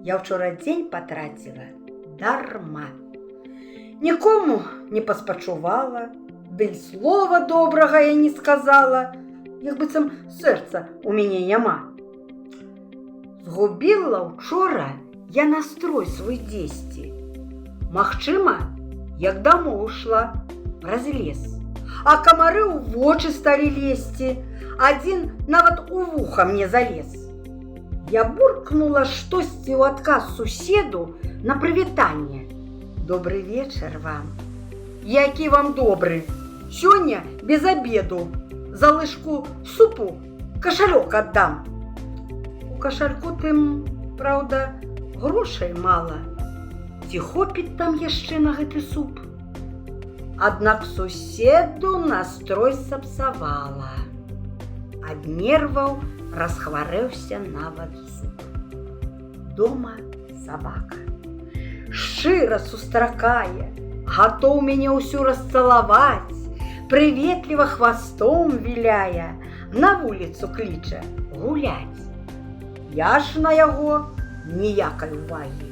я вчора дзень патраціла дарма. Нікому не паспачувала, ды й слова добрага я не сказала, як быццам сэрца у мяне няма. Згубіла учора я настрой свой дзесьці. Магчыма, як дамоў ішла праз лес, а камары ў вочы сталі лезці, адзін нават у вуха мне залез. Я буркнула штосьці ў адказ суседу на прывітанне. Добрый вечар вам. Які вам добры? Сёння без обеду. За лыжку супу кашалёк аддам. У кашальку тым, праўда, грошай мала. Ці хопіць там яшчэ на гэты суп? Аднак суседу настрой сапсавала. Ад нерваў расхварэўся нават суп. Дома сабака. Шчыра сустракае, гатоў мяне ўсю расцалаваць, прыветліва хвастом віляе, на вуліцу кліча гуляць. Я ж на яго ніякай увагі,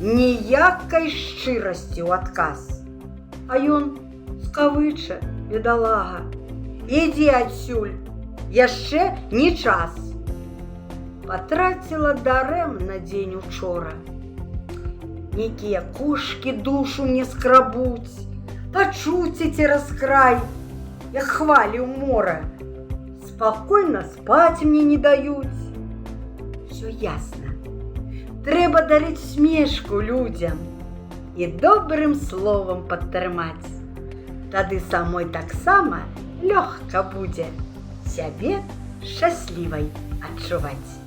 ніякай шчырасці ў адказ. А ён скавыча, бедалага: ідзі адсюль, яшчэ не час. Патраціла дарэмна дзень учора. Нейкія кошкі душу мне скрабуць, пачуцці цераз край, як хвалі ў мора. Спакойна спаць мне не даюць. Всё ясна. Трэба дарыць смешку людзям і добрым словам падтрымаць. Тады самой таксама лёгка будзе сябе шчаслівай адчуваць.